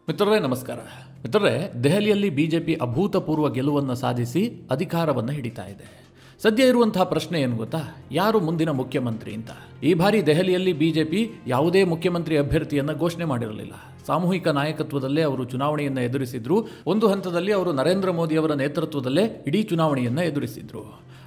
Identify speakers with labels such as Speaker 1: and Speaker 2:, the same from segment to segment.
Speaker 1: ಮಿತ್ರರೇ ನಮಸ್ಕಾರ. ಮಿತ್ರರೇ, ದೆಹಲಿಯಲ್ಲಿ ಬಿಜೆಪಿ ಅಭೂತಪೂರ್ವ ಗೆಲುವನ್ನು ಸಾಧಿಸಿ ಅಧಿಕಾರವನ್ನು ಹಿಡಿತಾ ಇದೆ. ಸದ್ಯ ಇರುವಂತಹ ಪ್ರಶ್ನೆ ಏನು ಗೊತ್ತಾ? ಯಾರು ಮುಂದಿನ ಮುಖ್ಯಮಂತ್ರಿ ಅಂತ. ಈ ಬಾರಿ ದೆಹಲಿಯಲ್ಲಿ ಬಿಜೆಪಿ ಯಾವುದೇ ಮುಖ್ಯಮಂತ್ರಿ ಅಭ್ಯರ್ಥಿಯನ್ನು ಘೋಷಣೆ ಮಾಡಿರಲಿಲ್ಲ. ಸಾಮೂಹಿಕ ನಾಯಕತ್ವದಲ್ಲೇ ಅವರು ಚುನಾವಣೆಯನ್ನು ಎದುರಿಸಿದ್ರು. ಒಂದು ಹಂತದಲ್ಲಿ ಅವರು ನರೇಂದ್ರ ಮೋದಿ ಅವರ ನೇತೃತ್ವದಲ್ಲೇ ಇಡೀ ಚುನಾವಣೆಯನ್ನು ಎದುರಿಸಿದ್ರು.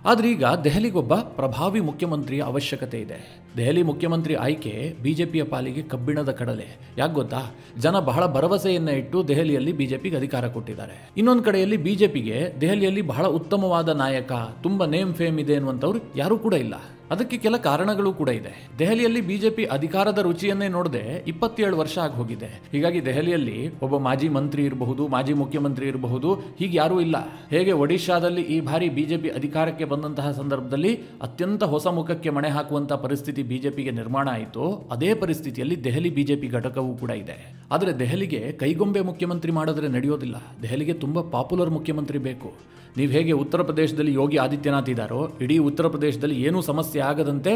Speaker 1: ಆದರೆ ಈಗ ದೆಹಲಿಗೊಬ್ಬ ಪ್ರಭಾವಿ ಮುಖ್ಯಮಂತ್ರಿಯ ಅವಶ್ಯಕತೆ ಇದೆ. ದೆಹಲಿ ಮುಖ್ಯಮಂತ್ರಿ ಆಯ್ಕೆ ಬಿಜೆಪಿಯ ಪಾಲಿಗೆ ಕಬ್ಬಿಣದ ಕಡಲೆ. ಯಾಕೆ ಗೊತ್ತಾ? ಜನ ಬಹಳ ಭರವಸೆಯನ್ನ ಇಟ್ಟು ದೆಹಲಿಯಲ್ಲಿ ಬಿಜೆಪಿಗೆ ಅಧಿಕಾರ ಕೊಟ್ಟಿದ್ದಾರೆ. ಇನ್ನೊಂದು ಕಡೆಯಲ್ಲಿ ಬಿಜೆಪಿಗೆ ದೆಹಲಿಯಲ್ಲಿ ಬಹಳ ಉತ್ತಮವಾದ ನಾಯಕ, ತುಂಬಾ ನೇಮ್ ಫೇಮ್ ಇದೆ ಅನ್ನುವಂಥವ್ರು ಯಾರೂ ಕೂಡ ಇಲ್ಲ. ಅದಕ್ಕೆ ಕೆಲ ಕಾರಣಗಳು ಕೂಡ ಇದೆ. ದೆಹಲಿಯಲ್ಲಿ ಬಿಜೆಪಿ ಅಧಿಕಾರದ ರುಚಿಯನ್ನೇ ನೋಡದೆ 27 ವರ್ಷ ಆಗಿ ಹೋಗಿದೆ. ಹೀಗಾಗಿ ದೆಹಲಿಯಲ್ಲಿ ಒಬ್ಬ ಮಾಜಿ ಮಂತ್ರಿ ಇರಬಹುದು, ಮಾಜಿ ಮುಖ್ಯಮಂತ್ರಿ ಇರಬಹುದು, ಹೀಗೆ ಯಾರೂ ಇಲ್ಲ. ಹೇಗೆ ಒಡಿಶಾದಲ್ಲಿ ಈ ಬಾರಿ ಬಿಜೆಪಿ ಅಧಿಕಾರಕ್ಕೆ ಬಂದಂತಹ ಸಂದರ್ಭದಲ್ಲಿ ಅತ್ಯಂತ ಹೊಸ ಮುಖಕ್ಕೆ ಮಣೆ ಹಾಕುವಂತಹ ಪರಿಸ್ಥಿತಿ ಬಿಜೆಪಿಗೆ ನಿರ್ಮಾಣ ಆಯಿತು, ಅದೇ ಪರಿಸ್ಥಿತಿಯಲ್ಲಿ ದೆಹಲಿ ಬಿಜೆಪಿ ಘಟಕವೂ ಕೂಡ ಇದೆ. ಆದರೆ ದೆಹಲಿಗೆ ಕೈಗೊಂಬೆ ಮುಖ್ಯಮಂತ್ರಿ ಮಾಡಿದ್ರೆ ನಡೆಯೋದಿಲ್ಲ. ದೆಹಲಿಗೆ ತುಂಬಾ ಪಾಪ್ಯುಲರ್ ಮುಖ್ಯಮಂತ್ರಿ ಬೇಕು. ನೀವು ಹೇಗೆ ಉತ್ತರ ಪ್ರದೇಶದಲ್ಲಿ ಯೋಗಿ ಆದಿತ್ಯನಾಥ್ ಇದ್ದಾರೋ, ಇಡೀ ಉತ್ತರ ಪ್ರದೇಶದಲ್ಲಿ ಏನೂ ಸಮಸ್ಯೆ ಆಗದಂತೆ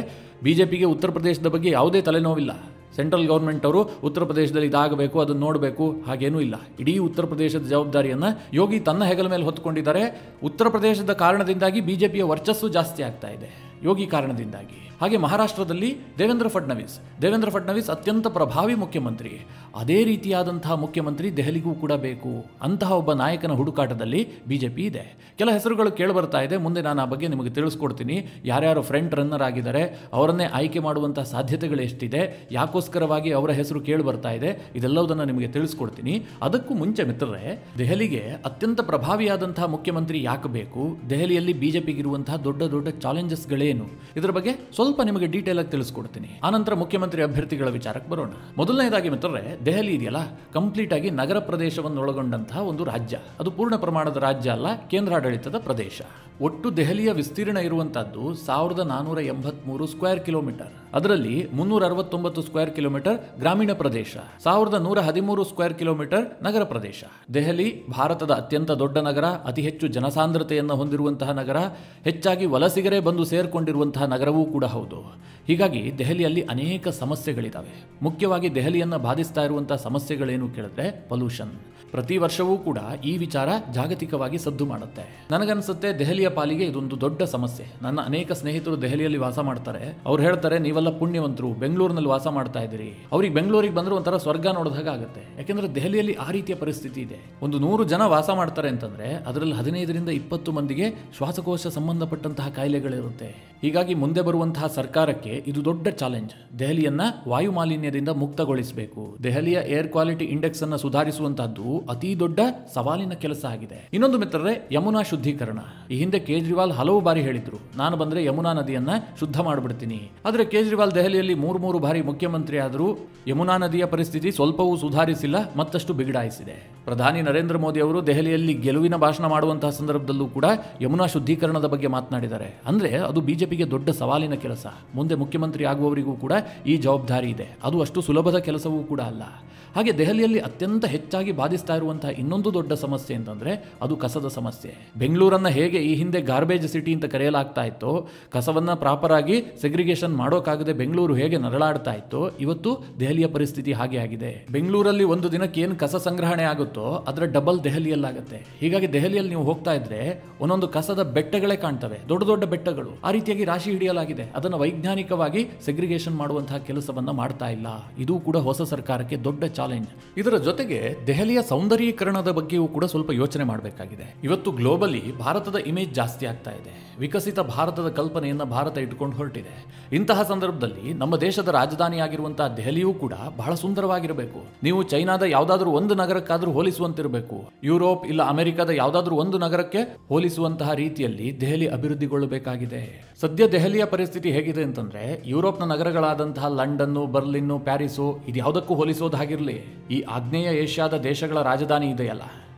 Speaker 1: ಬಿಜೆಪಿಗೆ ಉತ್ತರ ಪ್ರದೇಶದ ಬಗ್ಗೆ ಯಾವುದೇ ತಲೆನೋವಿಲ್ಲ. ಸೆಂಟ್ರಲ್ ಗೌರ್ಮೆಂಟ್ ಅವರು ಉತ್ತರ ಪ್ರದೇಶದಲ್ಲಿ ಇದಾಗಬೇಕು, ಅದನ್ನು ನೋಡಬೇಕು, ಹಾಗೇನೂ ಇಲ್ಲ. ಇಡೀ ಉತ್ತರ ಪ್ರದೇಶದ ಜವಾಬ್ದಾರಿಯನ್ನು ಯೋಗಿ ತನ್ನ ಹೆಗಲ ಮೇಲೆ ಹೊತ್ತುಕೊಂಡಿದ್ದಾರೆ. ಉತ್ತರ ಪ್ರದೇಶದ ಕಾರಣದಿಂದಾಗಿ ಬಿಜೆಪಿಯ ವರ್ಚಸ್ಸು ಜಾಸ್ತಿ ಆಗ್ತಾ ಇದೆ, ಯೋಗಿ ಕಾರಣದಿಂದಾಗಿ. ಹಾಗೆ ಮಹಾರಾಷ್ಟ್ರದಲ್ಲಿ ದೇವೇಂದ್ರ ಫಡ್ನವೀಸ್ ಅತ್ಯಂತ ಪ್ರಭಾವಿ ಮುಖ್ಯಮಂತ್ರಿ. ಅದೇ ರೀತಿಯಾದಂತಹ ಮುಖ್ಯಮಂತ್ರಿ ದೆಹಲಿಗೂ ಕೂಡ ಬೇಕು. ಅಂತಹ ಒಬ್ಬ ನಾಯಕನ ಹುಡುಕಾಟದಲ್ಲಿ ಬಿಜೆಪಿ ಇದೆ. ಕೆಲ ಹೆಸರುಗಳು ಕೇಳಿಬರ್ತಾ ಇದೆ. ಮುಂದೆ ನಾನು ಆ ಬಗ್ಗೆ ನಿಮಗೆ ತಿಳಿಸ್ಕೊಡ್ತೀನಿ. ಯಾರ್ಯಾರು ಫ್ರಂಟ್ ರನ್ನರ್ ಆಗಿದ್ದಾರೆ, ಅವರನ್ನೇ ಆಯ್ಕೆ ಮಾಡುವಂತಹ ಸಾಧ್ಯತೆಗಳು ಎಷ್ಟಿದೆ, ಯಾಕೋಸ್ಕರವಾಗಿ ಅವರ ಹೆಸರು ಕೇಳಿ ಬರ್ತಾ ಇದೆ, ಇದೆಲ್ಲವುದನ್ನು ನಿಮಗೆ ತಿಳಿಸ್ಕೊಡ್ತೀನಿ. ಅದಕ್ಕೂ ಮುಂಚೆ ಮಿತ್ರರೇ, ದೆಹಲಿಗೆ ಅತ್ಯಂತ ಪ್ರಭಾವಿಯಾದಂತಹ ಮುಖ್ಯಮಂತ್ರಿ ಯಾಕೆ ಬೇಕು, ದೆಹಲಿಯಲ್ಲಿ ಬಿಜೆಪಿಗಿರುವಂತಹ ದೊಡ್ಡ ದೊಡ್ಡ ಚಾಲೆಂಜಸ್ಗಳೇನು, ಇದರ ಬಗ್ಗೆ ಸ್ವಲ್ಪ ನಿಮಗೆ ಡೀಟೇಲ್ ಆಗಿ ತಿಳಿಸ್ಕೊಡ್ತೀನಿ. ಆನಂತರ ಮುಖ್ಯಮಂತ್ರಿ ಅಭ್ಯರ್ಥಿಗಳ ವಿಚಾರಕ್ಕೆ ಬರೋಣ. ಮೊದಲನೇದಾಗಿ ಮಿತ್ರರೇ, ದೆಹಲಿ ಇದೆಯಲ್ಲ, ಕಂಪ್ಲೀಟ್ ಆಗಿ ನಗರ ಪ್ರದೇಶವನ್ನು ಒಳಗೊಂಡಂತಹ ಒಂದು ರಾಜ್ಯ. ಅದು ಪೂರ್ಣ ಪ್ರಮಾಣದ ರಾಜ್ಯ ಅಲ್ಲ, ಕೇಂದ್ರಾಡಳಿತದ ಪ್ರದೇಶ. ಒಟ್ಟು ದೆಹಲಿಯ ವಿಸ್ತೀರ್ಣ ಇರುವಂತಹದ್ದು 1483 ಸ್ಕ್ವೇರ್ ಕಿಲೋಮೀಟರ್. ಅದರಲ್ಲಿ 369 ಸ್ಕ್ವೇರ್ ಕಿಲೋಮೀಟರ್ ಗ್ರಾಮೀಣ ಪ್ರದೇಶ, 1113 ಸ್ಕ್ವೇರ್ ಕಿಲೋಮೀಟರ್ ನಗರ ಪ್ರದೇಶ. ದೆಹಲಿ ಭಾರತದ ಅತ್ಯಂತ ದೊಡ್ಡ ನಗರ, ಅತಿ ಹೆಚ್ಚು ಜನಸಾಂದ್ರತೆಯನ್ನು ಹೊಂದಿರುವಂತಹ ನಗರ, ಹೆಚ್ಚಾಗಿ ವಲಸಿಗರೇ ಬಂದು ಸೇರ್ಕೊಂಡಿರುವಂತಹ ನಗರವೂ ಕೂಡ ಹೌದು. ಹೀಗಾಗಿ ದೆಹಲಿಯಲ್ಲಿ ಅನೇಕ ಸಮಸ್ಯೆಗಳಿದ್ದಾವೆ. ಮುಖ್ಯವಾಗಿ ದೆಹಲಿಯನ್ನು ಬಾಧಿಸ್ತಾ ಇರುವಂತಹ ಸಮಸ್ಯೆಗಳೇನು ಕೇಳಿದ್ರೆ ಪೊಲ್ಯೂಷನ್. ಪ್ರತಿ ವರ್ಷವೂ ಕೂಡ ಈ ವಿಚಾರ ಜಾಗತಿಕವಾಗಿ ಸದ್ದು ಮಾಡುತ್ತೆ. ನನಗನ್ಸುತ್ತೆ ದೆಹಲಿಯ ಪಾಲಿಗೆ ಇದೊಂದು ದೊಡ್ಡ ಸಮಸ್ಯೆ. ನನ್ನ ಅನೇಕ ಸ್ನೇಹಿತರು ದೆಹಲಿಯಲ್ಲಿ ವಾಸ ಮಾಡ್ತಾರೆ. ಅವ್ರು ಹೇಳ್ತಾರೆ, ನೀವೆಲ್ಲ ಪುಣ್ಯವಂತರು, ಬೆಂಗಳೂರಿನಲ್ಲಿ ವಾಸ ಮಾಡ್ತಾ ಇದ್ದೀರಿ. ಅವ್ರಿಗೆ ಬೆಂಗಳೂರಿಗೆ ಬಂದ್ರೆ ಒಂಥರ ಸ್ವರ್ಗ ನೋಡಿದಾಗ ಆಗುತ್ತೆ. ಯಾಕೆಂದ್ರೆ ದೆಹಲಿಯಲ್ಲಿ ಆ ರೀತಿಯ ಪರಿಸ್ಥಿತಿ ಇದೆ. ಒಂದು 100 ಜನ ವಾಸ ಮಾಡ್ತಾರೆ ಅಂತಂದ್ರೆ ಅದರಲ್ಲಿ 15ರಿಂದ 20 ಮಂದಿಗೆ ಶ್ವಾಸಕೋಶ ಸಂಬಂಧಪಟ್ಟಂತಹ ಕಾಯಿಲೆಗಳಿರುತ್ತೆ. ಹೀಗಾಗಿ ಮುಂದೆ ಬರುವಂತಹ ಸರ್ಕಾರಕ್ಕೆ ಇದು ದೊಡ್ಡ ಚಾಲೆಂಜ್. ದೆಹಲಿಯನ್ನ ವಾಯು ಮಾಲಿನ್ಯದಿಂದ ಮುಕ್ತಗೊಳಿಸಬೇಕು. ದೆಹಲಿಯ ಏರ್ ಕ್ವಾಲಿಟಿ ಇಂಡೆಕ್ಸ್ ಅನ್ನು ಸುಧಾರಿಸುವಂತಹದ್ದು ಅತಿ ದೊಡ್ಡ ಸವಾಲಿನ ಕೆಲಸ ಆಗಿದೆ. ಇನ್ನೊಂದು ಮಿತ್ರರೇ, ಯಮುನಾ ಶುದ್ಧೀಕರಣ. ಈ ಹಿಂದೆ ಕೇಜ್ರಿವಾಲ್ ಹಲವು ಬಾರಿ ಹೇಳಿದ್ರು, ನಾನು ಬಂದ್ರೆ ಯಮುನಾ ನದಿಯನ್ನ ಶುದ್ಧ ಮಾಡಿಬಿಡ್ತೀನಿ. ಆದ್ರೆ ಕೇಜ್ರಿವಾಲ್ ದೆಹಲಿಯಲ್ಲಿ 3 ಬಾರಿ ಮುಖ್ಯಮಂತ್ರಿ ಆದರೂ ಯಮುನಾ ನದಿಯ ಪರಿಸ್ಥಿತಿ ಸ್ವಲ್ಪವೂ ಸುಧಾರಿಸಿಲ್ಲ, ಮತ್ತಷ್ಟು ಬಿಗಡಾಯಿಸಿದೆ. ಪ್ರಧಾನಿ ನರೇಂದ್ರ ಮೋದಿ ಅವರು ದೆಹಲಿಯಲ್ಲಿ ಗೆಲುವಿನ ಭಾಷಣ ಮಾಡುವಂತಹ ಸಂದರ್ಭದಲ್ಲೂ ಕೂಡ ಯಮುನಾ ಶುದ್ಧೀಕರಣದ ಬಗ್ಗೆ ಮಾತನಾಡಿದ್ದಾರೆ. ಅಂದ್ರೆ ಅದು ಬಿಜೆಪಿಗೆ ದೊಡ್ಡ ಸವಾಲಿನ ಕೆಲಸ. ಮುಂದೆ ಮುಖ್ಯಮಂತ್ರಿ ಆಗುವವರಿಗೂ ಕೂಡ ಈ ಜವಾಬ್ದಾರಿ ಇದೆ. ಅದು ಅಷ್ಟು ಸುಲಭದ ಕೆಲಸವೂ ಕೂಡ ಅಲ್ಲ. ಹಾಗೆ ದೆಹಲಿಯಲ್ಲಿ ಅತ್ಯಂತ ಹೆಚ್ಚಾಗಿ ಬಾಧಿಸ್ತಾ ಇರುವಂತಹ ಇನ್ನೊಂದು ದೊಡ್ಡ ಸಮಸ್ಯೆ ಅಂತಂದ್ರೆ ಅದು ಕಸದ ಸಮಸ್ಯೆ. ಬೆಂಗಳೂರನ್ನ ಹೇಗೆ ಈ ಹಿಂದೆ ಗಾರ್ಬೇಜ್ ಸಿಟಿ ಅಂತ ಕರೆಯಲಾಗ್ತಾ ಇತ್ತೋ, ಕಸವನ್ನ ಪ್ರಾಪರ್ ಆಗಿ ಸೆಗ್ರಿಗೇಷನ್ ಮಾಡೋಕ್ಕಾಗದೆ ಬೆಂಗಳೂರು ಹೇಗೆ ನರಳಾಡ್ತಾ ಇತ್ತೋ, ಇವತ್ತು ದೆಹಲಿಯ ಪರಿಸ್ಥಿತಿ ಹಾಗೆ ಆಗಿದೆ. ಬೆಂಗಳೂರಲ್ಲಿ ಒಂದು ದಿನಕ್ಕೆ ಏನು ಕಸ ಸಂಗ್ರಹಣೆ ಆಗುತ್ತೋ ಅದರ ಡಬಲ್ ದೆಹಲಿಯಲ್ಲಾಗುತ್ತೆ. ಹೀಗಾಗಿ ದೆಹಲಿಯಲ್ಲಿ ನೀವು ಹೋಗ್ತಾ ಇದ್ರೆ ಒಂದೊಂದು ಕಸದ ಬೆಟ್ಟಗಳೇ ಕಾಣ್ತವೆ, ದೊಡ್ಡ ದೊಡ್ಡ ಬೆಟ್ಟಗಳು. ಆ ರೀತಿಯಾಗಿ ರಾಶಿ ಹಿಡಿಯಲಾಗಿದೆ. ಅದನ್ನು ವೈಜ್ಞಾನಿಕವಾಗಿ ಸೆಗ್ರಿಗೇಷನ್ ಮಾಡುವಂತಹ ಕೆಲಸವನ್ನ ಮಾಡ್ತಾ ಇಲ್ಲ. ಇದು ಕೂಡ ಹೊಸ ಸರ್ಕಾರಕ್ಕೆ ದೊಡ್ಡ ಚಾಲೆಂಜ್. ಇದರ ಜೊತೆಗೆ ದೆಹಲಿಯ ಸೌಂದರ್ಯೀಕರಣದ ಬಗ್ಗೆಯೂ ಕೂಡ ಸ್ವಲ್ಪ ಯೋಚನೆ ಮಾಡಬೇಕಾಗಿದೆ. ಇವತ್ತು ಗ್ಲೋಬಲಿ ಭಾರತದ ಇಮೇಜ್ ಜಾಸ್ತಿ ಆಗ್ತಾ ಇದೆ. ವಿಕಸಿತ ಭಾರತದ ಕಲ್ಪನೆಯನ್ನ ಭಾರತ ಇಟ್ಕೊಂಡು ಹೊರಟಿದೆ. ಇಂತಹ ಸಂದರ್ಭದಲ್ಲಿ ನಮ್ಮ ದೇಶದ ರಾಜಧಾನಿಯಾಗಿರುವಂತಹ ದೆಹಲಿಯೂ ಕೂಡ ಬಹಳ ಸುಂದರವಾಗಿರಬೇಕು. ನೀವು ಚೈನಾದ ಯಾವುದಾದ್ರೂ ಒಂದು ನಗರಕ್ಕಾದ್ರೂ ಹೋಲಿಸುವಂತಿರಬೇಕು. ಯುರೋಪ್ ಇಲ್ಲ ಅಮೆರಿಕದ ಯಾವುದಾದ್ರೂ ಒಂದು ನಗರಕ್ಕೆ ಹೋಲಿಸುವಂತಹ ರೀತಿಯಲ್ಲಿ ದೆಹಲಿ ಅಭಿವೃದ್ಧಿಗೊಳ್ಳಬೇಕಾಗಿದೆ. ಸದ್ಯ ದೆಹಲಿಯ ಪರಿಸ್ಥಿತಿ ಹೇಗಿದೆ ಅಂತಂದ್ರೆ, ಯುರೋಪ್ನ ನಗರಗಳಾದಂತಹ ಲಂಡನ್ನು, ಬರ್ಲಿನ್ನು, ಪ್ಯಾರಿಸು ಇದು ಯಾವುದಕ್ಕೂ ಹೋಲಿಸೋದು ಹಾಗಿರಲಿ. ಈ ಆಗ್ನೇಯ ಏಷ್ಯಾದ ದೇಶಗಳ ರಾಜಧಾನಿ ಇದೆಯಲ್ಲ,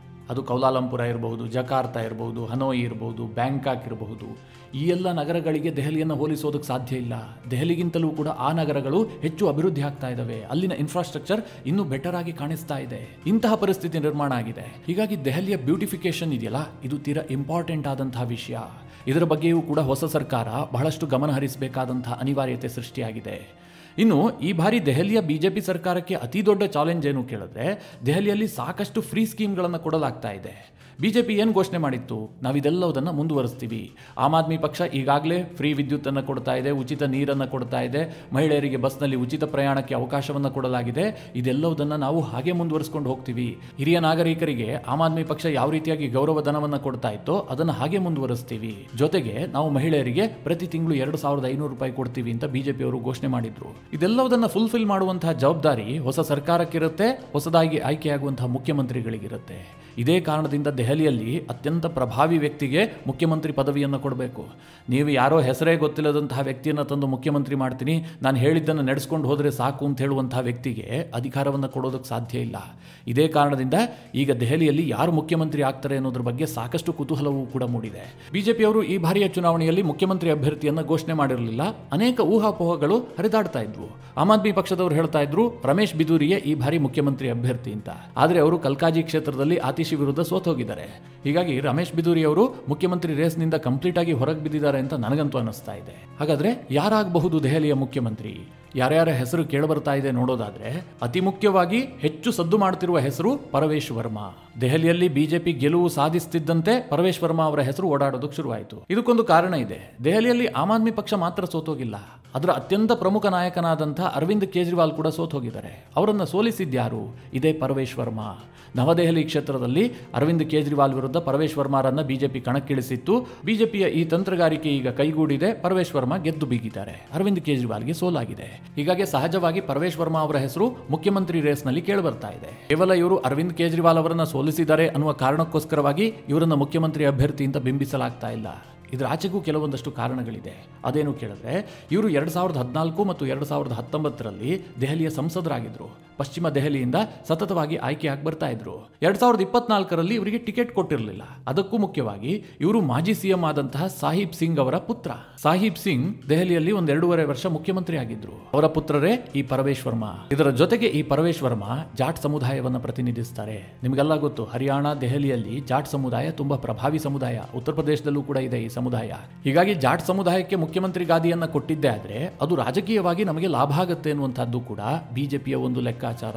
Speaker 1: ಅದು ಕೌಲಾಲಂಪುರ ಇರಬಹುದು, ಜಕಾರ್ತಾ ಇರಬಹುದು, ಹನೋಯಿ ಇರಬಹುದು, ಬ್ಯಾಂಕಾಕ್ ಇರಬಹುದು. ಈ ಎಲ್ಲ ನಗರಗಳಿಗೆ ದೆಹಲಿಯನ್ನು ಹೋಲಿಸೋದಕ್ಕೆ ಸಾಧ್ಯ ಇಲ್ಲ. ದೆಹಲಿಗಿಂತಲೂ ಕೂಡ ಆ ನಗರಗಳು ಹೆಚ್ಚು ಅಭಿವೃದ್ಧಿ ಆಗ್ತಾ ಇದ್ದಾವೆ. ಅಲ್ಲಿನ ಇನ್ಫ್ರಾಸ್ಟ್ರಕ್ಚರ್ ಇನ್ನೂ ಬೆಟರ್ ಆಗಿ ಕಾಣಿಸ್ತಾ ಇದೆ. ಇಂತಹ ಪರಿಸ್ಥಿತಿ ನಿರ್ಮಾಣ ಆಗಿದೆ. ಹೀಗಾಗಿ ದೆಹಲಿಯ ಬ್ಯೂಟಿಫಿಕೇಶನ್ ಇದೆಯಲ್ಲ, ಇದು ತೀರಾ ಇಂಪಾರ್ಟೆಂಟ್ ಆದಂತಹ ವಿಷಯ. ಇದರ ಬಗ್ಗೆಯೂ ಕೂಡ ಹೊಸ ಸರ್ಕಾರ ಬಹಳಷ್ಟು ಗಮನ ಹರಿಸಬೇಕಾದಂತಹ ಅನಿವಾರ್ಯತೆ ಸೃಷ್ಟಿಯಾಗಿದೆ. ಇನ್ನು ಈ ಬಾರಿ ದೆಹಲಿಯ ಬಿಜೆಪಿ ಸರ್ಕಾರಕ್ಕೆ ಅತಿ ದೊಡ್ಡ ಚಾಲೆಂಜ್ ಏನು ಕೇಳಿದ್ರೆ, ದೆಹಲಿಯಲ್ಲಿ ಸಾಕಷ್ಟು ಫ್ರೀ ಸ್ಕೀಮ್ಗಳನ್ನು ಕೊಡಲಾಗ್ತಾ ಇದೆ. ಬಿಜೆಪಿ ಏನು ಘೋಷಣೆ ಮಾಡಿತ್ತು, ನಾವಿದೆಲ್ಲವುದನ್ನು ಮುಂದುವರಿಸ್ತೀವಿ. ಆಮ್ ಆದ್ಮಿ ಪಕ್ಷ ಈಗಾಗಲೇ ಫ್ರೀ ವಿದ್ಯುತ್ತನ್ನು ಕೊಡ್ತಾ ಇದೆ, ಉಚಿತ ನೀರನ್ನು ಕೊಡ್ತಾ ಇದೆ, ಮಹಿಳೆಯರಿಗೆ ಬಸ್ನಲ್ಲಿ ಉಚಿತ ಪ್ರಯಾಣಕ್ಕೆ ಅವಕಾಶವನ್ನು ಕೊಡಲಾಗಿದೆ. ಇದೆಲ್ಲವುದನ್ನು ನಾವು ಹಾಗೆ ಮುಂದುವರಿಸ್ಕೊಂಡು ಹೋಗ್ತೀವಿ. ಹಿರಿಯ ನಾಗರಿಕರಿಗೆ ಆಮ್ ಆದ್ಮಿ ಪಕ್ಷ ಯಾವ ರೀತಿಯಾಗಿ ಗೌರವಧನವನ್ನು ಕೊಡ್ತಾ ಇತ್ತೋ ಅದನ್ನು ಹಾಗೆ ಮುಂದುವರಿಸ್ತೀವಿ. ಜೊತೆಗೆ ನಾವು ಮಹಿಳೆಯರಿಗೆ ಪ್ರತಿ ತಿಂಗಳು 2,500 ರೂಪಾಯಿ ಕೊಡ್ತೀವಿ ಅಂತ ಬಿಜೆಪಿಯವರು ಘೋಷಣೆ ಮಾಡಿದ್ರು. ಇದೆಲ್ಲವುದನ್ನು ಫುಲ್ಫಿಲ್ ಮಾಡುವಂತಹ ಜವಾಬ್ದಾರಿ ಹೊಸ ಸರ್ಕಾರಕ್ಕಿರುತ್ತೆ, ಹೊಸದಾಗಿ ಆಯ್ಕೆಯಾಗುವಂತಹ ಮುಖ್ಯಮಂತ್ರಿಗಳಿಗಿರುತ್ತೆ. ಇದೇ ಕಾರಣದಿಂದ ದೆಹಲಿಯಲ್ಲಿ ಅತ್ಯಂತ ಪ್ರಭಾವಿ ವ್ಯಕ್ತಿಗೆ ಮುಖ್ಯಮಂತ್ರಿ ಪದವಿಯನ್ನು ಕೊಡಬೇಕು. ನೀವು ಯಾರೋ ಹೆಸರೇ ಗೊತ್ತಿಲ್ಲದಂತಹ ವ್ಯಕ್ತಿಯನ್ನು ತಂದು ಮುಖ್ಯಮಂತ್ರಿ ಮಾಡ್ತೀನಿ, ನಾನು ಹೇಳಿದ್ದನ್ನು ನಡೆಸ್ಕೊಂಡು ಹೋದರೆ ಸಾಕು ಅಂತ ಹೇಳುವಂತಹ ವ್ಯಕ್ತಿಗೆ ಅಧಿಕಾರವನ್ನು ಕೊಡೋದಕ್ಕೆ ಸಾಧ್ಯ ಇಲ್ಲ. ಇದೇ ಕಾರಣದಿಂದ ಈಗ ದೆಹಲಿಯಲ್ಲಿ ಯಾರು ಮುಖ್ಯಮಂತ್ರಿ ಆಗ್ತಾರೆ ಅನ್ನೋದ್ರ ಬಗ್ಗೆ ಸಾಕಷ್ಟು ಕುತೂಹಲವೂ ಕೂಡ ಮೂಡಿದೆ. ಬಿಜೆಪಿಯವರು ಈ ಬಾರಿಯ ಚುನಾವಣೆಯಲ್ಲಿ ಮುಖ್ಯಮಂತ್ರಿ ಅಭ್ಯರ್ಥಿಯನ್ನು ಘೋಷಣೆ ಮಾಡಿರಲಿಲ್ಲ. ಅನೇಕ ಊಹಾಪೋಹಗಳು ಹರಿದಾಡ್ತಾ ಇದ್ವು. ಆಮ್ ಆದ್ಮಿ ಪಕ್ಷದವರು ಹೇಳ್ತಾ ಇದ್ರು ರಮೇಶ್ ಬಿದೂರಿಯೇ ಈ ಬಾರಿ ಮುಖ್ಯಮಂತ್ರಿ ಅಭ್ಯರ್ಥಿ ಅಂತ. ಆದರೆ ಅವರು ಕಲ್ಕಾಜಿ ಕ್ಷೇತ್ರದಲ್ಲಿ ಆತಿಶಿ ವಿರುದ್ಧ ಸೋತೋಗಿದ್ದಾರೆ. ಹೀಗಾಗಿ ರಮೇಶ್ ಬಿದೂರಿ ಅವರು ಮುಖ್ಯಮಂತ್ರಿ ರೇಸ್ನಿಂದ ಕಂಪ್ಲೀಟ್ ಆಗಿ ಹೊರಗೆ ಬಿದ್ದಿದ್ದಾರೆ ಅಂತ ನನಗಂತೂ ಅನಿಸ್ತಾ ಇದೆ. ಹಾಗಾದ್ರೆ ಯಾರಾಗಬಹುದು ದೆಹಲಿಯ ಮುಖ್ಯಮಂತ್ರಿ? ಯಾರ್ಯಾರ ಹೆಸರು ಕೇಳಬರ್ತಾ ಇದೆ ನೋಡೋದಾದ್ರೆ, ಅತಿ ಮುಖ್ಯವಾಗಿ ಹೆಚ್ಚು ಸದ್ದು ಮಾಡುತ್ತಿರುವ ಹೆಸರು ಪರವೇಶ್ ವರ್ಮಾ. ದೆಹಲಿಯಲ್ಲಿ ಬಿಜೆಪಿ ಗೆಲುವು ಸಾಧಿಸುತ್ತಿದ್ದಂತೆ ಪರವೇಶ್ ವರ್ಮಾ ಅವರ ಹೆಸರು ಓಡಾಡೋದಕ್ಕೆ ಶುರುವಾಯಿತು. ಇದಕ್ಕೊಂದು ಕಾರಣ ಇದೆ. ದೆಹಲಿಯಲ್ಲಿ ಆಮ್ ಆದ್ಮಿ ಪಕ್ಷ ಮಾತ್ರ ಸೋತೋಗಿಲ್ಲ, ಅದರ ಅತ್ಯಂತ ಪ್ರಮುಖ ನಾಯಕನಾದಂತಹ ಅರವಿಂದ್ ಕೇಜ್ರಿವಾಲ್ ಕೂಡ ಸೋತೋಗಿದ್ದಾರೆ. ಅವರನ್ನು ಸೋಲಿಸಿದ್ಯಾರು? ಇದೇ ಪರವೇಶ್ ವರ್ಮಾ. ನವದೆಹಲಿ ಕ್ಷೇತ್ರದಲ್ಲಿ ಅರವಿಂದ್ ಕೇಜ್ರಿವಾಲ್ ವಿರುದ್ಧ ಪರವೇಶ್ ವರ್ಮಾರನ್ನ ಬಿಜೆಪಿ ಕಣಕ್ಕಿಳಿಸಿತ್ತು. ಬಿಜೆಪಿಯ ಈ ತಂತ್ರಗಾರಿಕೆ ಈಗ ಕೈಗೂಡಿದೆ. ಪರವೇಶ್ ವರ್ಮಾ ಗೆದ್ದು ಬೀಗಿದ್ದಾರೆ, ಅರವಿಂದ್ ಕೇಜ್ರಿವಾಲ್ಗೆ ಸೋಲಾಗಿದೆ. ಹೀಗಾಗಿ ಸಹಜವಾಗಿ ಪರವೇಶ್ ವರ್ಮಾ ಅವರ ಹೆಸರು ಮುಖ್ಯಮಂತ್ರಿ ರೇಸ್ನಲ್ಲಿ ಕೇಳಿಬರ್ತಾ ಇದೆ. ಕೇವಲ ಇವರು ಅರವಿಂದ್ ಕೇಜ್ರಿವಾಲ್ ಅವರನ್ನ ಸೋಲಿಸಿದ್ದಾರೆ ಅನ್ನುವ ಕಾರಣಕ್ಕೋಸ್ಕರವಾಗಿ ಇವರನ್ನ ಮುಖ್ಯಮಂತ್ರಿ ಅಭ್ಯರ್ಥಿ ಅಂತ ಬಿಂಬಿಸಲಾಗ್ತಾ ಇಲ್ಲ. ಇದರ ಆಚೆಗೂ ಕೆಲವೊಂದಷ್ಟು ಕಾರಣಗಳಿದೆ. ಅದೇನು ಕೇಳಿದ್ರೆ, ಇವರು 2014 ಮತ್ತು 2019ರಲ್ಲಿ ದೆಹಲಿಯ ಸಂಸದರಾಗಿದ್ದರು. ಪಶ್ಚಿಮ ದೆಹಲಿಯಿಂದ ಸತತವಾಗಿ ಆಯ್ಕೆಯಾಗಿ ಬರ್ತಾ ಇದ್ರು. 2024ರಲ್ಲಿ ಇವರಿಗೆ ಟಿಕೆಟ್ ಕೊಟ್ಟಿರಲಿಲ್ಲ. ಅದಕ್ಕೂ ಮುಖ್ಯವಾಗಿ ಇವರು ಮಾಜಿ ಸಿಎಂ ಆದಂತಹ ಸಾಹಿಬ್ ಸಿಂಗ್ ಅವರ ಪುತ್ರ. ಸಾಹಿಬ್ ಸಿಂಗ್ ದೆಹಲಿಯಲ್ಲಿ 1.5 ವರ್ಷ ಮುಖ್ಯಮಂತ್ರಿ ಆಗಿದ್ರು. ಅವರ ಪುತ್ರರೇ ಈ ಪರವೇಶ್ ವರ್ಮಾ. ಇದರ ಜೊತೆಗೆ ಈ ಪರವೇಶ್ ವರ್ಮಾ ಜಾಟ್ ಸಮುದಾಯವನ್ನು ಪ್ರತಿನಿಧಿಸ್ತಾರೆ. ನಿಮಗೆಲ್ಲ ಗೊತ್ತು, ಹರಿಯಾಣ, ದೆಹಲಿಯಲ್ಲಿ ಜಾಟ್ ಸಮುದಾಯ ತುಂಬಾ ಪ್ರಭಾವಿ ಸಮುದಾಯ. ಉತ್ತರ ಪ್ರದೇಶದಲ್ಲೂ ಕೂಡ ಇದೆ ಈ ಸಮುದಾಯ. ಹೀಗಾಗಿ ಜಾಟ್ ಸಮುದಾಯಕ್ಕೆ ಮುಖ್ಯಮಂತ್ರಿ ಗಾದಿಯನ್ನ ಕೊಟ್ಟಿದ್ದೇ ಆದ್ರೆ ಅದು ರಾಜಕೀಯವಾಗಿ ನಮಗೆ ಲಾಭ ಆಗುತ್ತೆ ಅನ್ನುವಂಥದ್ದು ಕೂಡ ಬಿಜೆಪಿಯ ಒಂದು ಲೆಕ್ಕಾಚಾರ.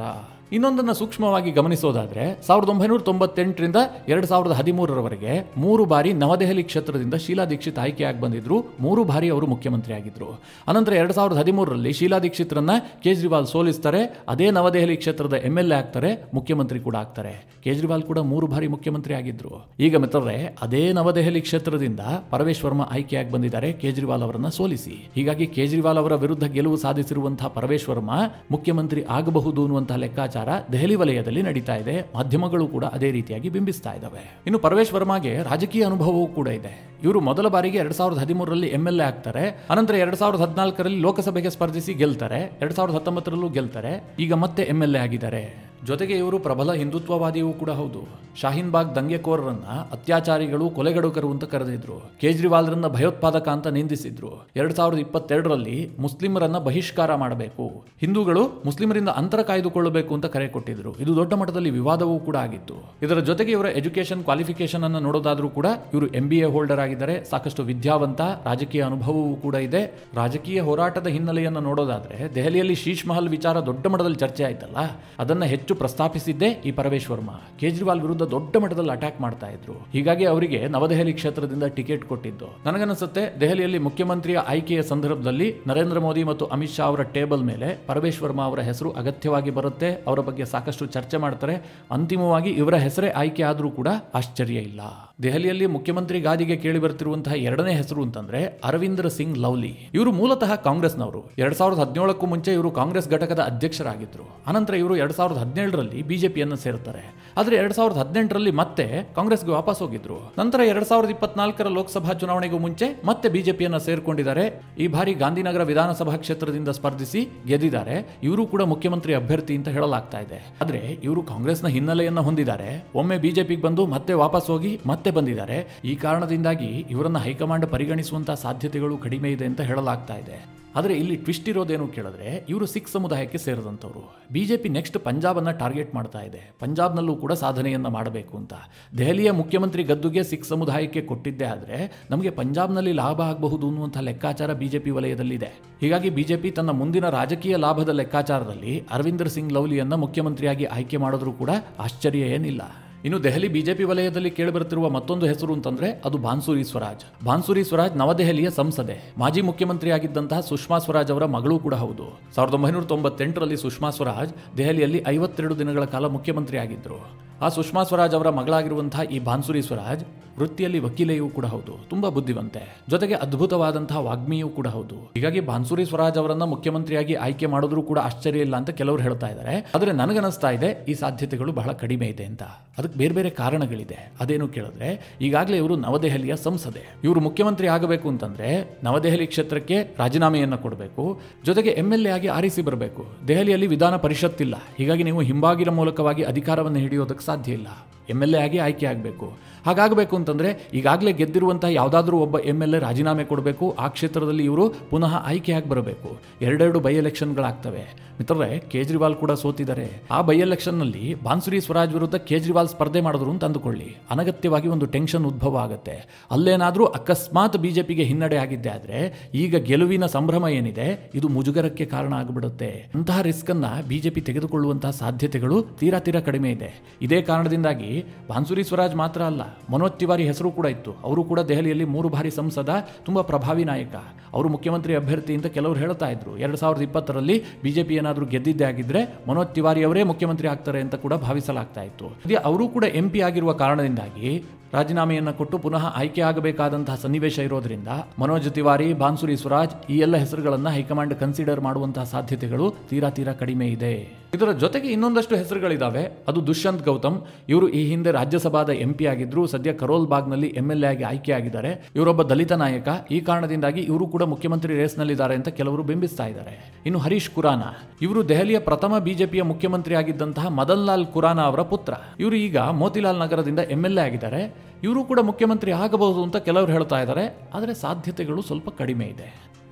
Speaker 1: ಇನ್ನೊಂದನ್ನು ಸೂಕ್ಷ್ಮವಾಗಿ ಗಮನಿಸೋದಾದ್ರೆ 1998ರಿಂದ 2013ರವರೆಗೆ 3 ಬಾರಿ ನವದೆಹಲಿ ಕ್ಷೇತ್ರದಿಂದ ಶೀಲಾ ದೀಕ್ಷಿತ್ ಆಯ್ಕೆಯಾಗಿ ಬಂದಿದ್ರು. 3 ಬಾರಿ ಅವರು ಮುಖ್ಯಮಂತ್ರಿ ಆಗಿದ್ರು. ಅನಂತರ 2013ರಲ್ಲಿ ಶೀಲಾ ದೀಕ್ಷಿತ್ರನ್ನ ಕೇಜ್ರಿವಾಲ್ ಸೋಲಿಸ್ತಾರೆ. ಅದೇ ನವದೆಹಲಿ ಕ್ಷೇತ್ರದ MLA ಆಗ್ತಾರೆ, ಮುಖ್ಯಮಂತ್ರಿ ಕೂಡ ಆಗ್ತಾರೆ. ಕೇಜ್ರಿವಾಲ್ ಕೂಡ 3 ಬಾರಿ ಮುಖ್ಯಮಂತ್ರಿ ಆಗಿದ್ರು. ಈಗ ಮಿತ್ರರೇ, ಅದೇ ನವದೆಹಲಿ ಕ್ಷೇತ್ರದಿಂದ ಪರವೇಶ್ ವರ್ಮಾ ಆಯ್ಕೆಯಾಗಿ ಬಂದಿದ್ದಾರೆ ಕೇಜ್ರಿವಾಲ್ ಅವರನ್ನ ಸೋಲಿಸಿ. ಹೀಗಾಗಿ ಕೇಜ್ರಿವಾಲ್ ಅವರ ವಿರುದ್ಧ ಗೆಲುವು ಸಾಧಿಸಿರುವಂತಹ ಪರವೇಶ್ ವರ್ಮಾ ಮುಖ್ಯಮಂತ್ರಿ ಆಗಬಹುದು ಅನ್ನುವಂತಹ ಲೆಕ್ಕಾಚಾರ ದೆಹಲಿ ವಲಯದಲ್ಲಿ ನಡೀತಾ ಇದೆ. ಮಾಧ್ಯಮಗಳು ಕೂಡ ಅದೇ ರೀತಿಯಾಗಿ ಬಿಂಬಿಸ್ತಾ ಇದ್ದಾವೆ. ಇನ್ನು ಪರವೇಶ್ ವರ್ಮಾಗೆ ರಾಜಕೀಯ ಅನುಭವವೂ ಕೂಡ ಇದೆ. ಇವರು ಮೊದಲ ಬಾರಿಗೆ 2013ರಲ್ಲಿ MLA ಆಗ್ತಾರೆ. ಅನಂತರ 2014ರಲ್ಲಿ ಲೋಕಸಭೆಗೆ ಸ್ಪರ್ಧಿಸಿ ಗೆಲ್ತಾರೆ. 2019ರಲ್ಲೂ ಗೆಲ್ತಾರೆ. ಈಗ ಮತ್ತೆ MLA ಆಗಿದ್ದಾರೆ. ಜೊತೆಗೆ ಇವರು ಪ್ರಬಲ ಹಿಂದುತ್ವವಾದಿಯೂ ಕೂಡ ಹೌದು. ಶಾಹೀನ್ ಬಾಗ್ ದಂಗೆಕೋರರನ್ನ ಅತ್ಯಾಚಾರಿಗಳು, ಕೊಲೆಗಡುಕರು ಅಂತ ಕರೆದಿದ್ರು. ಕೇಜ್ರಿವಾಲ್ರನ್ನ ಭಯೋತ್ಪಾದಕ ಅಂತ ನಿಂದಿಸಿದ್ರು. 2022ರಲ್ಲಿ ಮುಸ್ಲಿಮರನ್ನ ಬಹಿಷ್ಕಾರ ಮಾಡಬೇಕು, ಹಿಂದೂಗಳು ಮುಸ್ಲಿಮರಿಂದ ಅಂತರ ಕಾಯ್ದುಕೊಳ್ಳಬೇಕು ಅಂತ ಕರೆ ಕೊಟ್ಟಿದ್ರು. ಇದು ದೊಡ್ಡ ಮಟ್ಟದಲ್ಲಿ ವಿವಾದವೂ ಕೂಡ ಆಗಿತ್ತು. ಇದರ ಜೊತೆಗೆ ಇವರ ಎಜುಕೇಶನ್ ಕ್ವಾಲಿಫಿಕೇಶನ್ ಅನ್ನು ನೋಡೋದಾದ್ರೂ ಕೂಡ ಇವರು MBA ಹೋಲ್ಡರ್ ಆಗಿದ್ದಾರೆ. ಸಾಕಷ್ಟು ವಿದ್ಯಾವಂತ, ರಾಜಕೀಯ ಅನುಭವವೂ ಕೂಡ ಇದೆ. ರಾಜಕೀಯ ಹೋರಾಟದ ಹಿನ್ನೆಲೆಯನ್ನು ನೋಡೋದಾದ್ರೆ ದೆಹಲಿಯಲ್ಲಿ ಶೀಶ್ ಮಹಲ್ ವಿಚಾರ ದೊಡ್ಡ ಮಟ್ಟದಲ್ಲಿ ಚರ್ಚೆ ಆಯ್ತಲ್ಲ, ಅದನ್ನ ಹೆಚ್ಚು ಪ್ರಸ್ತಾಪಿಸಿದ್ದೇ ಈ ಪರವೇಶ್ ವರ್ಮಾ. ಕೇಜ್ರಿವಾಲ್ ವಿರುದ್ಧ ದೊಡ್ಡ ಮಟ್ಟದಲ್ಲಿ ಅಟ್ಯಾಕ್ ಮಾಡ್ತಾ ಇದ್ರು. ಹೀಗಾಗಿ ಅವರಿಗೆ ನವದೆಹಲಿ ಕ್ಷೇತ್ರದಿಂದ ಟಿಕೆಟ್ ಕೊಟ್ಟಿದ್ದು. ನನಗನ್ನಿಸುತ್ತೆ ದೆಹಲಿಯಲ್ಲಿ ಮುಖ್ಯಮಂತ್ರಿಯ ಆಯ್ಕೆಯ ಸಂದರ್ಭದಲ್ಲಿ ನರೇಂದ್ರ ಮೋದಿ ಮತ್ತು ಅಮಿತ್ ಶಾ ಅವರ ಟೇಬಲ್ ಮೇಲೆ ಪರವೇಶ್ ವರ್ಮಾ ಅವರ ಹೆಸರು ಅಗತ್ಯವಾಗಿ ಬರುತ್ತೆ. ಅವರ ಬಗ್ಗೆ ಸಾಕಷ್ಟು ಚರ್ಚೆ ಮಾಡ್ತಾರೆ. ಅಂತಿಮವಾಗಿ ಇವರ ಹೆಸರೇ ಆಯ್ಕೆ ಆದ್ರೂ ಕೂಡ ಆಶ್ಚರ್ಯ ಇಲ್ಲ. ದೆಹಲಿಯಲ್ಲಿ ಮುಖ್ಯಮಂತ್ರಿ ಗಾದಿಗೆ ಕೇಳಿ ಬರ್ತಿರುವಂತಹ ಎರಡನೇ ಹೆಸರು ಅಂತಂದ್ರೆ ಅರವಿಂದರ್ ಸಿಂಗ್ ಲವ್ಲಿ. ಇವರು ಮೂಲತಃ ಕಾಂಗ್ರೆಸ್ನವರು. 2017ಕ್ಕೂ ಮುಂಚೆ ಇವರು ಕಾಂಗ್ರೆಸ್ ಘಟಕದ ಅಧ್ಯಕ್ಷರಾಗಿದ್ರು. ಅನಂತರ ಇವರು 2017ರಲ್ಲಿ ಬಿಜೆಪಿಯನ್ನು ಸೇರ್ತಾರೆ. ಆದ್ರೆ 2018ರಲ್ಲಿ ಮತ್ತೆ ಕಾಂಗ್ರೆಸ್ಗೆ ವಾಪಸ್ ಹೋಗಿದ್ರು. ನಂತರ 2024ರ ಲೋಕಸಭಾ ಚುನಾವಣೆಗೂ ಮುಂಚೆ ಮತ್ತೆ ಬಿಜೆಪಿಯನ್ನ ಸೇರ್ಕೊಂಡಿದ್ದಾರೆ. ಈ ಬಾರಿ ಗಾಂಧಿನಗರ ವಿಧಾನಸಭಾ ಕ್ಷೇತ್ರದಿಂದ ಸ್ಪರ್ಧಿಸಿ ಗೆದ್ದಿದ್ದಾರೆ. ಇವರು ಕೂಡ ಮುಖ್ಯಮಂತ್ರಿ ಅಭ್ಯರ್ಥಿ ಅಂತ ಹೇಳಲಾಗ್ತಾ ಇದೆ. ಆದ್ರೆ ಇವರು ಕಾಂಗ್ರೆಸ್ನ ಹಿನ್ನೆಲೆಯನ್ನ ಹೊಂದಿದ್ದಾರೆ. ಒಮ್ಮೆ ಬಿಜೆಪಿಗೆ ಬಂದು ಮತ್ತೆ ವಾಪಸ್ ಹೋಗಿ ಮತ್ತೆ ಬಂದಿದ್ದಾರೆ. ಈ ಕಾರಣದಿಂದಾಗಿ ಇವರನ್ನ ಹೈಕಮಾಂಡ್ ಪರಿಗಣಿಸುವಂತಹ ಸಾಧ್ಯತೆಗಳು ಕಡಿಮೆ ಇದೆ ಅಂತ ಹೇಳಲಾಗ್ತಾ ಇದೆ. ಆದರೆ ಇಲ್ಲಿ ಟ್ವಿಸ್ಟ್ ಇರೋದೇನು ಕೇಳಿದ್ರೆ ಇವರು ಸಿಖ್ ಸಮುದಾಯಕ್ಕೆ ಸೇರಿದಂಥವ್ರು. ಬಿಜೆಪಿ ನೆಕ್ಸ್ಟ್ ಪಂಜಾಬನ್ನು ಟಾರ್ಗೆಟ್ ಮಾಡ್ತಾ ಇದೆ. ಪಂಜಾಬ್ನಲ್ಲೂ ಕೂಡ ಸಾಧನೆಯನ್ನು ಮಾಡಬೇಕು ಅಂತ. ದೆಹಲಿಯ ಮುಖ್ಯಮಂತ್ರಿ ಗದ್ದುಗೆ ಸಿಖ್ ಸಮುದಾಯಕ್ಕೆ ಕೊಟ್ಟಿದ್ದೇ ಆದರೆ ನಮಗೆ ಪಂಜಾಬ್ನಲ್ಲಿ ಲಾಭ ಆಗಬಹುದು ಅನ್ನುವಂಥ ಲೆಕ್ಕಾಚಾರ ಬಿಜೆಪಿ ವಲಯದಲ್ಲಿದೆ. ಹೀಗಾಗಿ ಬಿಜೆಪಿ ತನ್ನ ಮುಂದಿನ ರಾಜಕೀಯ ಲಾಭದ ಲೆಕ್ಕಾಚಾರದಲ್ಲಿ ಅರವಿಂದರ್ ಸಿಂಗ್ ಲವ್ಲಿಯನ್ನು ಮುಖ್ಯಮಂತ್ರಿಯಾಗಿ ಆಯ್ಕೆ ಮಾಡಿದ್ರೂ ಕೂಡ ಆಶ್ಚರ್ಯ ಏನಿಲ್ಲ. ಇನ್ನು ದೆಹಲಿ ಬಿಜೆಪಿ ವಲಯದಲ್ಲಿ ಕೇಳಿಬರುತ್ತಿರುವ ಮತ್ತೊಂದು ಹೆಸರು ಅಂತಂದ್ರೆ ಅದು ಬಾನ್ಸುರಿ ಸ್ವರಾಜ್. ಬಾನ್ಸುರಿ ಸ್ವರಾಜ್ ನವದೆಹಲಿಯ ಸಂಸದೆ, ಮಾಜಿ ಮುಖ್ಯಮಂತ್ರಿಯಾಗಿದ್ದಂತಹ ಸುಷ್ಮಾ ಸ್ವರಾಜ್ ಅವರ ಮಗಳೂ ಕೂಡ ಹೌದು. 1998ರಲ್ಲಿ ಸುಷ್ಮಾ ಸ್ವರಾಜ್ ದೆಹಲಿಯಲ್ಲಿ 52 ದಿನಗಳ ಕಾಲ ಮುಖ್ಯಮಂತ್ರಿಯಾಗಿದ್ದರು. ಆ ಸುಷ್ಮಾ ಸ್ವರಾಜ್ ಅವರ ಮಗಳಾಗಿರುವಂತಹ ಈ ಬಾನ್ಸುರಿ ಸ್ವರಾಜ್ ವೃತ್ತಿಯಲ್ಲಿ ವಕೀಲೆಯೂ ಕೂಡ ಹೌದು, ತುಂಬಾ ಬುದ್ಧಿವಂತೆ, ಜೊತೆಗೆ ಅದ್ಭುತವಾದಂತಹ ವಾಗ್ಮಿಯೂ ಕೂಡ ಹೌದು. ಹೀಗಾಗಿ ಬಾನ್ಸುರಿ ಸ್ವರಾಜ್ ಅವರನ್ನ ಮುಖ್ಯಮಂತ್ರಿಯಾಗಿ ಆಯ್ಕೆ ಮಾಡಿದ್ರೂ ಕೂಡ ಆಶ್ಚರ್ಯ ಇಲ್ಲ ಅಂತ ಕೆಲವರು ಹೇಳ್ತಾ ಇದ್ದಾರೆ. ಆದರೆ ನನಗನ್ನಿಸ್ತಾ ಇದೆ ಈ ಸಾಧ್ಯತೆಗಳು ಬಹಳ ಕಡಿಮೆ ಇದೆ ಅಂತ. ಅದಕ್ಕೆ ಬೇರೆ ಬೇರೆ ಕಾರಣಗಳಿದೆ. ಅದೇನು ಕೇಳಿದ್ರೆ ಈಗಾಗಲೇ ಇವರು ನವದೆಹಲಿಯ ಸಂಸದೆ. ಇವರು ಮುಖ್ಯಮಂತ್ರಿ ಆಗಬೇಕು ಅಂತಂದ್ರೆ ನವದೆಹಲಿ ಕ್ಷೇತ್ರಕ್ಕೆ ರಾಜೀನಾಮೆಯನ್ನು ಕೊಡಬೇಕು, ಜೊತೆಗೆ MLA ಆಗಿ ಆರಿಸಿ ಬರಬೇಕು. ದೆಹಲಿಯಲ್ಲಿ ವಿಧಾನ ಪರಿಷತ್ ಇಲ್ಲ, ಹೀಗಾಗಿ ನೀವು ಹಿಂಬಾಗಿಲ ಮೂಲಕವಾಗಿ ಅಧಿಕಾರವನ್ನು ಹಿಡಿಯೋದಕ್ಕೆ ಸಾಧ್ಯ ಇಲ್ಲ. MLA ಆಗಿ ಆಯ್ಕೆ ಆಗಬೇಕು. ಹಾಗಾಗಬೇಕು ಅಂತಂದ್ರೆ ಈಗಾಗಲೇ ಗೆದ್ದಿರುವಂತಹ ಯಾವುದಾದ್ರೂ ಒಬ್ಬ MLA ರಾಜೀನಾಮೆ ಕೊಡಬೇಕು. ಆ ಕ್ಷೇತ್ರದಲ್ಲಿ ಇವರು ಪುನಃ ಆಯ್ಕೆಯಾಗಿ ಬರಬೇಕು. 2 ಬೈ ಎಲೆಕ್ಷನ್ಗಳಾಗ್ತವೆ. ಮಿತ್ರರೇ, ಕೇಜ್ರಿವಾಲ್ ಕೂಡ ಸೋತಿದ್ದಾರೆ. ಆ ಬೈ ಎಲೆಕ್ಷನ್ನಲ್ಲಿ ಬಾನ್ಸುರಿ ಸ್ವರಾಜ್ ವಿರುದ್ಧ ಕೇಜ್ರಿವಾಲ್ ಸ್ಪರ್ಧೆ ಮಾಡಿದ್ರು ಅಂತ ಅಂದುಕೊಳ್ಳಿ, ಅನಗತ್ಯವಾಗಿ ಒಂದು ಟೆನ್ಷನ್ ಉದ್ಭವ ಆಗುತ್ತೆ. ಅಲ್ಲೇನಾದ್ರೂ ಅಕಸ್ಮಾತ್ ಬಿಜೆಪಿಗೆ ಹಿನ್ನಡೆ ಆಗಿದ್ದೆ ಆದ್ರೆ ಈಗ ಗೆಲುವಿನ ಸಂಭ್ರಮ ಏನಿದೆ ಇದು ಮುಜುಗರಕ್ಕೆ ಕಾರಣ ಆಗಿಬಿಡುತ್ತೆ. ಅಂತಹ ರಿಸ್ಕ್ ಅನ್ನ ಬಿಜೆಪಿ ತೆಗೆದುಕೊಳ್ಳುವಂತಹ ಸಾಧ್ಯತೆಗಳು ತೀರಾ ಕಡಿಮೆ ಇದೆ. ಇದೇ ಕಾರಣದಿಂದಾಗಿ ಬಾನ್ಸುರಿ ಸ್ವರಾಜ್ ಮಾತ್ರ ಅಲ್ಲ, ಮನೋಜ್ ತಿವಾರಿ ಹೆಸರು ಕೂಡ ಇತ್ತು. ಅವರು ಕೂಡ ದೆಹಲಿಯಲ್ಲಿ 3 ಬಾರಿ ಸಂಸದ, ತುಂಬಾ ಪ್ರಭಾವಿ ನಾಯಕ. ಅವರು ಮುಖ್ಯಮಂತ್ರಿ ಅಭ್ಯರ್ಥಿ ಅಂತ ಕೆಲವರು ಹೇಳ್ತಾ ಇದ್ರು. 2020ರಲ್ಲಿ ಬಿಜೆಪಿ ಏನಾದರೂ ಗೆದ್ದಿದ್ದೇ ಆಗಿದ್ರೆ ಮನೋಜ್ ತಿವಾರಿ ಅವರೇ ಮುಖ್ಯಮಂತ್ರಿ ಆಗ್ತಾರೆ ಅಂತ ಕೂಡ ಭಾವಿಸಲಾಗ್ತಾ ಇತ್ತು. ಅವರು ಕೂಡ MP ಆಗಿರುವ ಕಾರಣದಿಂದಾಗಿ ರಾಜೀನಾಮೆಯನ್ನು ಕೊಟ್ಟು ಪುನಃ ಆಯ್ಕೆ ಆಗಬೇಕಾದಂತಹ ಸನ್ನಿವೇಶ ಇರೋದ್ರಿಂದ ಮನೋಜ್ ತಿವಾರಿ, ಬಾನ್ಸುರಿ ಸ್ವರಾಜ್ ಈ ಎಲ್ಲ ಹೆಸರುಗಳನ್ನು ಹೈಕಮಾಂಡ್ ಕನ್ಸಿಡರ್ ಮಾಡುವಂತಹ ಸಾಧ್ಯತೆಗಳು ತೀರಾ ಕಡಿಮೆ ಇದೆ. ಇದರ ಜೊತೆಗೆ ಇನ್ನೊಂದಷ್ಟು ಹೆಸರುಗಳಿದಾವೆ. ಅದು ದುಷ್ಯಂತ್ ಗೌತಮ್. ಇವರು ಈ ಹಿಂದೆ ರಾಜ್ಯಸಭಾದ MP ಆಗಿದ್ರು. ಸದ್ಯ ಕರೋಲ್ ಬಾಗ್ನಲ್ಲಿ MLA ಆಗಿ ಆಯ್ಕೆ ಆಗಿದ್ದಾರೆ. ಇವರೊಬ್ಬ ದಲಿತ ನಾಯಕ. ಈ ಕಾರಣದಿಂದಾಗಿ ಇವರು ಕೂಡ ಮುಖ್ಯಮಂತ್ರಿ ರೇಸ್ನಲ್ಲಿದ್ದಾರೆ ಅಂತ ಕೆಲವರು ಬಿಂಬಿಸ್ತಾ ಇದ್ದಾರೆ. ಇನ್ನು ಹರೀಶ್ ಖುರಾನ, ಇವರು ದೆಹಲಿಯ ಪ್ರಥಮ ಬಿಜೆಪಿಯ ಮುಖ್ಯಮಂತ್ರಿ ಆಗಿದ್ದಂತಹ ಮದನ್ ಲಾಲ್ ಖುರಾನ ಅವರ ಪುತ್ರ. ಇವರು ಈಗ ಮೋತಿಲಾಲ್ ನಗರದಿಂದ MLA ಆಗಿದ್ದಾರೆ. ಇವರು ಕೂಡ ಮುಖ್ಯಮಂತ್ರಿ ಆಗಬಹುದು ಅಂತ ಕೆಲವರು ಹೇಳ್ತಾ ಇದ್ದಾರೆ. ಆದರೆ ಸಾಧ್ಯತೆಗಳು ಸ್ವಲ್ಪ ಕಡಿಮೆ ಇದೆ.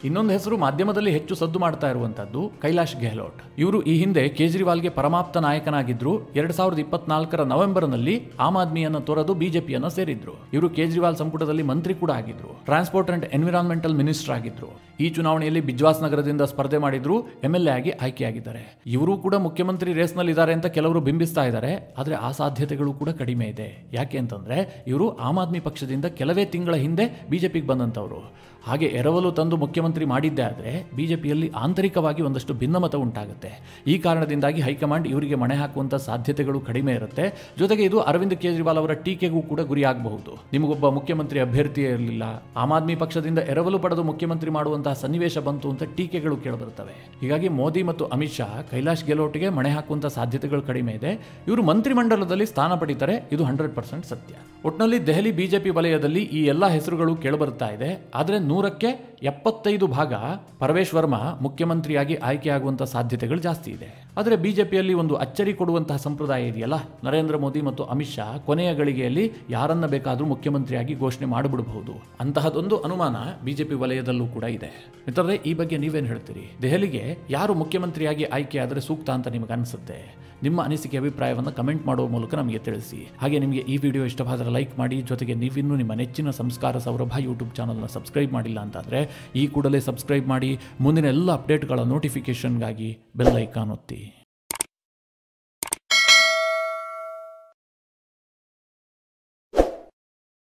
Speaker 1: ಇನ್ನೊಂದು ಹೆಸರು ಮಾಧ್ಯಮದಲ್ಲಿ ಹೆಚ್ಚು ಸದ್ದು ಮಾಡ್ತಾ ಇರುವಂತದ್ದು ಕೈಲಾಶ್ ಗೆಹ್ಲೋಟ್. ಇವರು ಈ ಹಿಂದೆ ಕೇಜ್ರಿವಾಲ್ಗೆ ಪರಮಾಪ್ತ ನಾಯಕನಾಗಿದ್ರು. 2024ರ ನವೆಂಬರ್ನಲ್ಲಿ ಆಮ್ ಆದ್ಮಿಯನ್ನು ತೊರೆದು ಬಿಜೆಪಿಯನ್ನು ಸೇರಿದ್ರು. ಇವರು ಕೇಜ್ರಿವಾಲ್ ಸಂಪುಟದಲ್ಲಿ ಮಂತ್ರಿ ಕೂಡ ಆಗಿದ್ರು. ಟ್ರಾನ್ಸ್ಪೋರ್ಟ್ ಅಂಡ್ ಎನ್ವಿರಾನ್ಮೆಂಟಲ್ ಮಿನಿಸ್ಟರ್ ಆಗಿದ್ರು. ಈ ಚುನಾವಣೆಯಲ್ಲಿ ಬಿಜ್ವಾಸ್ ನಗರದಿಂದ ಸ್ಪರ್ಧೆ ಮಾಡಿದ್ರು. MLA ಆಗಿ ಆಯ್ಕೆಯಾಗಿದ್ದಾರೆ. ಇವರು ಕೂಡ ಮುಖ್ಯಮಂತ್ರಿ ರೇಸ್ನಲ್ಲಿ ಇದ್ದಾರೆ ಅಂತ ಕೆಲವರು ಬಿಂಬಿಸ್ತಾ ಇದ್ದಾರೆ. ಆದರೆ ಆ ಸಾಧ್ಯತೆಗಳು ಕೂಡ ಕಡಿಮೆ ಇದೆ. ಯಾಕೆ ಅಂತಂದ್ರೆ ಇವರು ಆಮ್ ಆದ್ಮಿ ಪಕ್ಷದಿಂದ ಕೆಲವೇ ತಿಂಗಳ ಹಿಂದೆ ಬಿಜೆಪಿಗೆ ಬಂದಂತವರು. ಹಾಗೆ ಎರವಲು ತಂದು ಮುಖ್ಯಮಂತ್ರಿ ಮಾಡಿದ್ದೇ ಆದರೆ ಬಿಜೆಪಿಯಲ್ಲಿ ಆಂತರಿಕವಾಗಿ ಒಂದಷ್ಟು ಭಿನ್ನಮತ ಉಂಟಾಗುತ್ತೆ. ಈ ಕಾರಣದಿಂದಾಗಿ ಹೈಕಮಾಂಡ್ ಇವರಿಗೆ ಮಣೆ ಹಾಕುವಂಥ ಸಾಧ್ಯತೆಗಳು ಕಡಿಮೆ ಇರುತ್ತೆ. ಜೊತೆಗೆ ಇದು ಅರವಿಂದ್ ಕೇಜ್ರಿವಾಲ್ ಅವರ ಟೀಕೆಗೂ ಕೂಡ ಗುರಿಯಾಗಬಹುದು. ನಿಮಗೊಬ್ಬ ಮುಖ್ಯಮಂತ್ರಿ ಅಭ್ಯರ್ಥಿಯೇ ಇರಲಿಲ್ಲ, ಆಮ್ ಆದ್ಮಿ ಪಕ್ಷದಿಂದ ಎರವಲು ಪಡೆದು ಮುಖ್ಯಮಂತ್ರಿ ಮಾಡುವಂತಹ ಸನ್ನಿವೇಶ ಬಂತು ಅಂತ ಟೀಕೆಗಳು ಕೇಳಿಬರುತ್ತವೆ. ಹೀಗಾಗಿ ಮೋದಿ ಮತ್ತು ಅಮಿತ್ ಶಾ ಕೈಲಾಶ್ ಗೆಹ್ಲೋಟ್ಗೆ ಮಣೆ ಹಾಕುವಂಥ ಸಾಧ್ಯತೆಗಳು ಕಡಿಮೆ ಇದೆ. ಇವರು ಮಂತ್ರಿಮಂಡಲದಲ್ಲಿ ಸ್ಥಾನ ಪಡಿತಾರೆ, ಇದು 100% ಸತ್ಯ. ಒಟ್ಟಿನಲ್ಲಿ ದೆಹಲಿ ಬಿಜೆಪಿ ವಲಯದಲ್ಲಿ ಈ ಎಲ್ಲ ಹೆಸರುಗಳು ಕೇಳಿಬರುತ್ತಾ ಇದೆ. ಆದರೆ 100ಕ್ಕೆ 75 ಭಾಗ ಪರಮೇಶ್ ವರ್ಮಾ ಮುಖ್ಯಮಂತ್ರಿಯಾಗಿ ಆಯ್ಕೆಯಾಗುವಂತಹ ಸಾಧ್ಯತೆಗಳು ಜಾಸ್ತಿ ಇದೆ. ಆದರೆ ಬಿಜೆಪಿಯಲ್ಲಿ ಒಂದು ಅಚ್ಚರಿ ಕೊಡುವಂತಹ ಸಂಪ್ರದಾಯ ಇದೆಯಲ್ಲ, ನರೇಂದ್ರ ಮೋದಿ ಮತ್ತು ಅಮಿತ್ ಶಾ ಕೊನೆಯ ಗಳಿಗೆಯಲ್ಲಿ ಯಾರನ್ನ ಬೇಕಾದರೂ ಮುಖ್ಯಮಂತ್ರಿಯಾಗಿ ಘೋಷಣೆ ಮಾಡಿಬಿಡಬಹುದು. ಅಂತಹದೊಂದು ಅನುಮಾನ ಬಿಜೆಪಿ ವಲಯದಲ್ಲೂ ಕೂಡ ಇದೆ. ಮಿತ್ರರೇ, ಈ ಬಗ್ಗೆ ನೀವೇನು ಹೇಳ್ತೀರಿ? ದೆಹಲಿಗೆ ಯಾರು ಮುಖ್ಯಮಂತ್ರಿಯಾಗಿ ಆಯ್ಕೆ ಆದರೆ ಸೂಕ್ತ ಅಂತ ನಿಮಗೆ ಅನಿಸುತ್ತೆ? ನಿಮ್ಮ ಅನಿಸಿಕೆ ಅಭಿಪ್ರಾಯವನ್ನು ಕಮೆಂಟ್ ಮಾಡುವ ಮೂಲಕ ನಮಗೆ ತಿಳಿಸಿ. ಹಾಗೆ ನಿಮಗೆ ಈ ವಿಡಿಯೋ ಇಷ್ಟವಾದರೆ ಲೈಕ್ ಮಾಡಿ. ಜೊತೆಗೆ ನೀವಿನ್ನೂ ನಿಮ್ಮ ನೆಚ್ಚಿನ ಸಂಸ್ಕಾರ ಸೌರಭ ಯೂಟ್ಯೂಬ್ ಚಾನಲ್ನ ಸಬ್ಸ್ಕ್ರೈಬ್ ಮಾಡಿಲ್ಲ ಅಂತಾದರೆ ಈ ಕೂಡಲೇ ಸಬ್ಸ್ಕ್ರೈಬ್ ಮಾಡಿ. ಮುಂದಿನ ಎಲ್ಲ ಅಪ್ಡೇಟ್ಗಳ ನೋಟಿಫಿಕೇಷನ್ಗಾಗಿ ಬೆಲ್ ಐಕಾನ್ ಒತ್ತಿ.